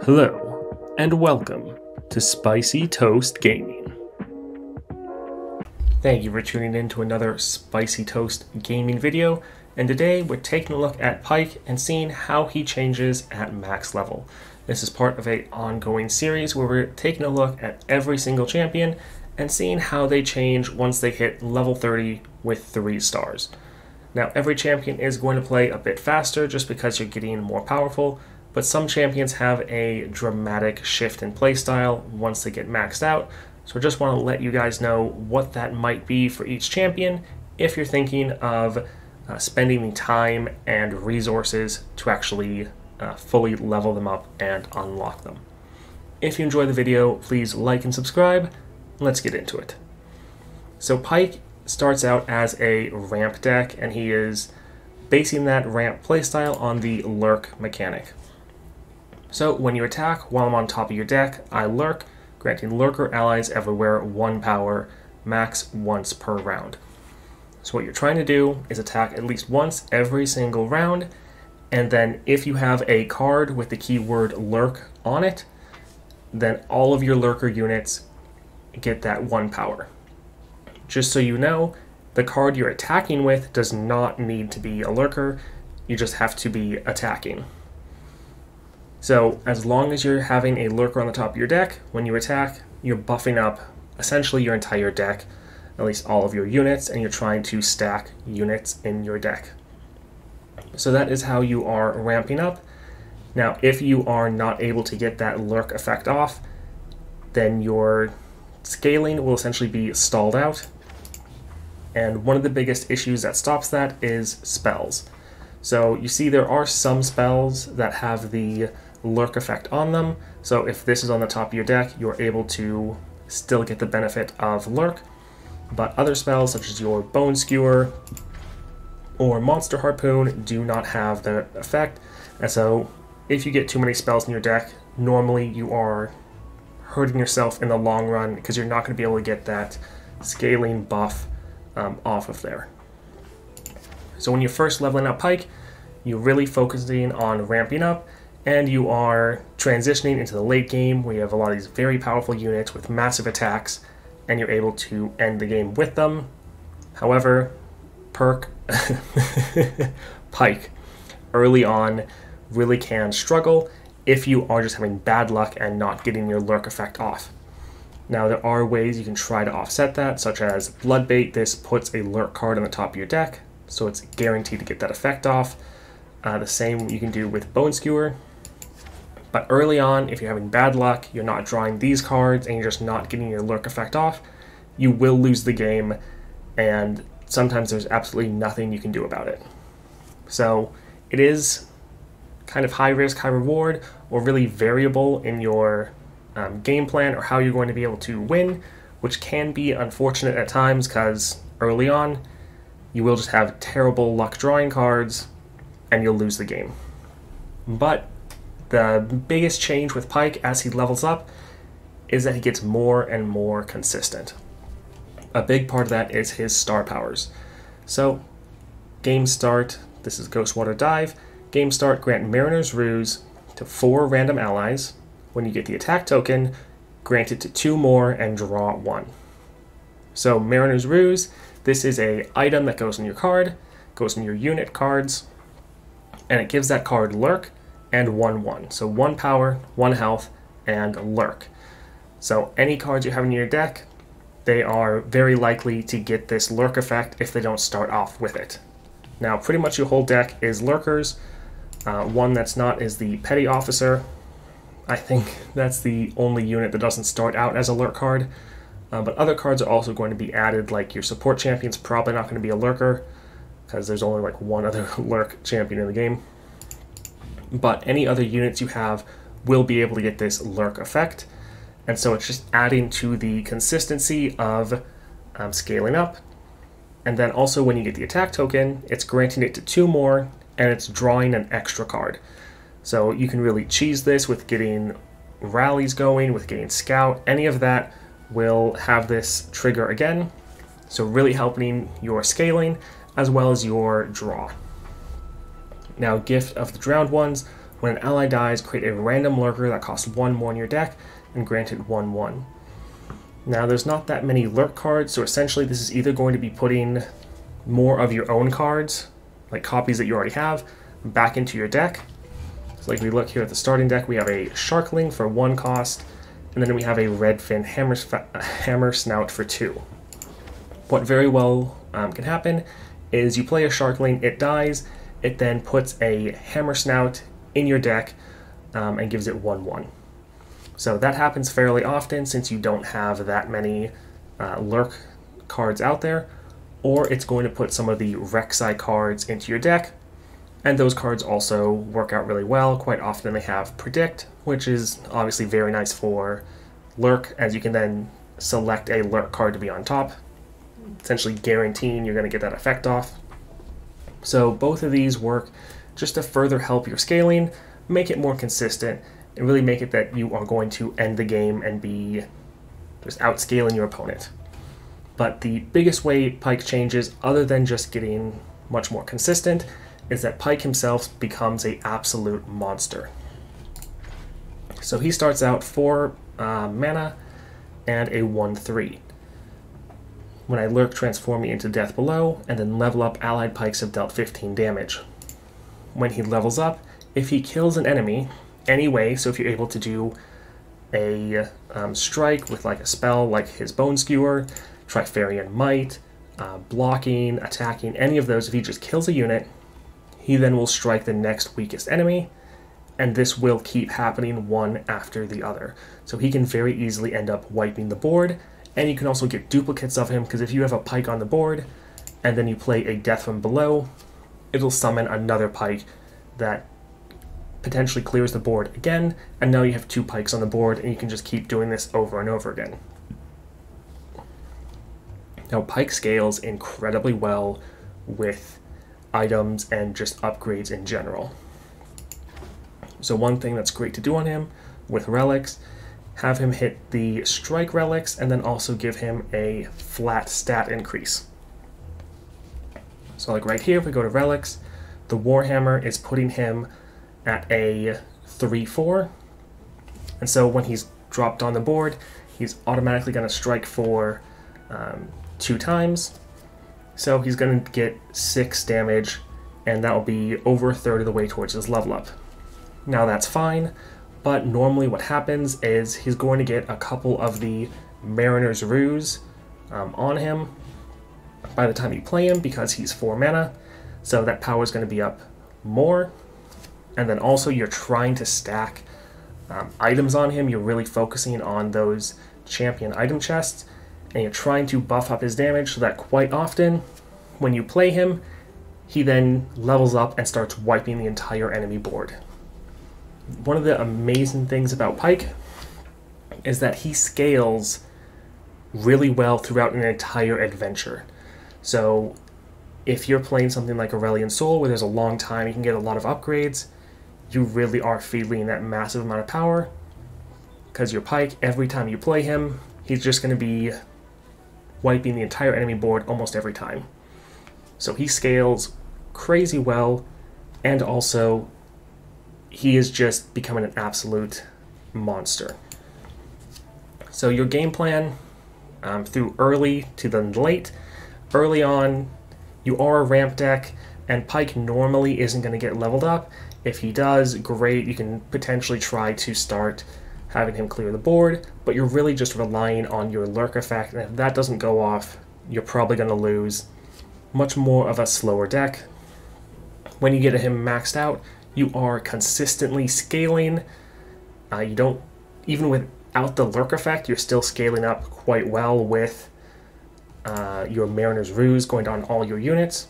Hello, and welcome to Spicy Toast Gaming. Thank you for tuning in to another Spicy Toast Gaming video, and today we're taking a look at Pyke and seeing how he changes at max level. This is part of an ongoing series where we're taking a look at every single champion and seeing how they change once they hit level 30 with 3 stars. Now, every champion is going to play a bit faster just because you're getting more powerful, but some champions have a dramatic shift in playstyle once they get maxed out, so I just want to let you guys know what that might be for each champion if you're thinking of spending the time and resources to actually fully level them up and unlock them. If you enjoyed the video, please like and subscribe. Let's get into it. So Pyke starts out as a ramp deck, and he is basing that ramp playstyle on the lurk mechanic. So when you attack while I'm on top of your deck, I lurk, granting lurker allies everywhere 1 power, max once per round. So what you're trying to do is attack at least once every single round, and then if you have a card with the keyword lurk on it, then all of your lurker units get that 1 power. Just so you know, the card you're attacking with does not need to be a lurker, you just have to be attacking. So as long as you're having a lurker on the top of your deck, when you attack, you're buffing up essentially your entire deck, at least all of your units, and you're trying to stack units in your deck. So that is how you are ramping up. Now, if you are not able to get that lurk effect off, then your scaling will essentially be stalled out. And one of the biggest issues that stops that is spells. So you see there are some spells that have the lurk effect on them. So if this is on the top of your deck, you're able to still get the benefit of lurk. But other spells such as your Bone Skewer or Monster Harpoon do not have the effect. And so if you get too many spells in your deck, normally you are hurting yourself in the long run because you're not going to be able to get that scaling buff off of there. So when you're first leveling up Pyke, you're really focusing on ramping up, and you are transitioning into the late game where you have a lot of these very powerful units with massive attacks, and you're able to end the game with them. However, Pyke early on really can struggle if you are just having bad luck and not getting your lurk effect off. Now, there are ways you can try to offset that, such as Bloodbait. This puts a lurk card on the top of your deck, so it's guaranteed to get that effect off. The same you can do with Bone Skewer. But early on, if you're having bad luck, you're not drawing these cards, and you're just not getting your lurk effect off, you will lose the game, and sometimes there's absolutely nothing you can do about it. So it is kind of high risk, high reward, or really variable in your game plan or how you're going to be able to win, which can be unfortunate at times because early on you will just have terrible luck drawing cards and you'll lose the game. But the biggest change with Pyke as he levels up is that he gets more and more consistent. A big part of that is his star powers. So, game start, this is Ghostwater Dive. Game start, grant Mariner's Ruse to 4 random allies. When you get the attack token, grant it to 2 more and draw 1. So Mariner's Ruse, this is an item that goes in your card, goes in your unit cards, and it gives that card lurk and 1/1. So 1 power, 1 health, and lurk. So any cards you have in your deck, they are very likely to get this lurk effect if they don't start off with it. Now, pretty much your whole deck is lurkers. One that's not is the Petty Officer. I think that's the only unit that doesn't start out as a lurk card. But other cards are also going to be added, like your support champion's probably not going to be a lurker, because there's only like one other lurk champion in the game. But any other units you have will be able to get this lurk effect. And so it's just adding to the consistency of scaling up. And then also when you get the attack token, it's granting it to 2 more, and it's drawing an extra card. So you can really cheese this with getting rallies going, with getting scout. Any of that will have this trigger again. So really helping your scaling as well as your draw. Now, Gift of the Drowned Ones When an ally dies, create a random lurker that costs 1 more in your deck and grant it 1/1. Now there's not that many lurk cards, so essentially this is either going to be putting more of your own cards, like copies that you already have, back into your deck. So like we look here at the starting deck, we have a Sharkling for 1 cost, and then we have a Redfin Hammer Snout for 2. What very well can happen is you play a Sharkling, it dies, it then puts a Hammer Snout in your deck and gives it 1/1. So that happens fairly often since you don't have that many lurk cards out there, or it's going to put some of the Rek'Sai cards into your deck, and those cards also work out really well. Quite often they have Predict, which is obviously very nice for lurk, as you can then select a lurk card to be on top, essentially guaranteeing you're going to get that effect off. So both of these work just to further help your scaling, make it more consistent, and really make it that you are going to end the game and be just outscaling your opponent. But the biggest way Pyke changes, other than just getting much more consistent, is that Pyke himself becomes an absolute monster. So he starts out 4 mana and a 1/3. When I lurk, transform me into Death Below, and then level up, allied Pykes have dealt 15 damage. When he levels up, if he kills an enemy anyway, so if you're able to do a strike with like a spell like his Bone Skewer, Trifarian Might, blocking, attacking, any of those, if he just kills a unit, he then will strike the next weakest enemy, and this will keep happening one after the other. So he can very easily end up wiping the board, and you can also get duplicates of him, because if you have a Pyke on the board, and then you play a Death from Below, it'll summon another Pyke that potentially clears the board again, and now you have 2 Pykes on the board, and you can just keep doing this over and over again. Now, Pyke scales incredibly well with items and just upgrades in general. So one thing that's great to do on him with relics, have him hit the strike relics, and then also give him a flat stat increase. So like right here, if we go to relics, the Warhammer is putting him at a 3/4, and so when he's dropped on the board, he's automatically going to strike for 2 times, so he's going to get 6 damage, and that will be over a third of the way towards his level up. Now that's fine, but normally what happens is he's going to get a couple of the Mariner's Ruse on him by the time you play him, because he's 4 mana, so that power is going to be up more. And then also you're trying to stack items on him. You're really focusing on those champion item chests, and you're trying to buff up his damage so that quite often when you play him, he then levels up and starts wiping the entire enemy board. One of the amazing things about Pyke is that he scales really well throughout an entire adventure. So if you're playing something like Aurelian Soul, where there's a long time, you can get a lot of upgrades, you really are feeling that massive amount of power, because your Pyke, every time you play him, he's just going to be wiping the entire enemy board almost every time. So he scales crazy well, and also he is just becoming an absolute monster. So your game plan through early to then late, early on you are a ramp deck, and Pyke normally isn't going to get leveled up. If he does, great, you can potentially try to start having him clear the board, but you're really just relying on your lurk effect, and if that doesn't go off, you're probably going to lose. Much more of a slower deck. When you get him maxed out, you are consistently scaling. You don't, even without the lurk effect, you're still scaling up quite well with your Mariner's Ruse going on all your units,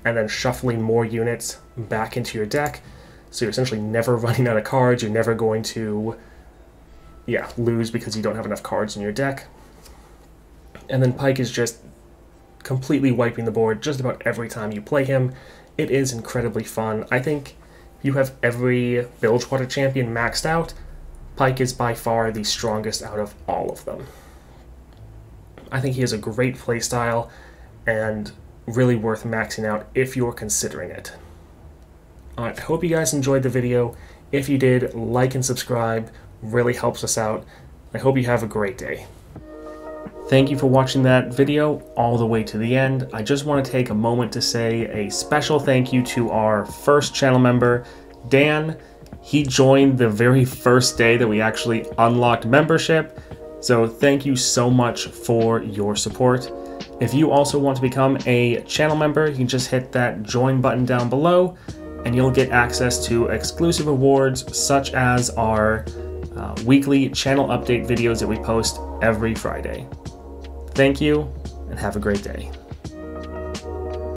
and then shuffling more units back into your deck. So you're essentially never running out of cards. You're never going to lose because you don't have enough cards in your deck. And then Pyke is just completely wiping the board just about every time you play him. It is incredibly fun. I think if you have every Bilgewater champion maxed out, Pyke is by far the strongest out of all of them. I think he has a great playstyle and really worth maxing out if you're considering it. Alright, I hope you guys enjoyed the video. If you did, like and subscribe. Really helps us out. I hope you have a great day. Thank you for watching that video all the way to the end. I just want to take a moment to say a special thank you to our first channel member, Dan. He joined the very first day that we actually unlocked membership. So thank you so much for your support. If you also want to become a channel member, you can just hit that join button down below and you'll get access to exclusive rewards such as our weekly channel update videos that we post every Friday. Thank you and have a great day.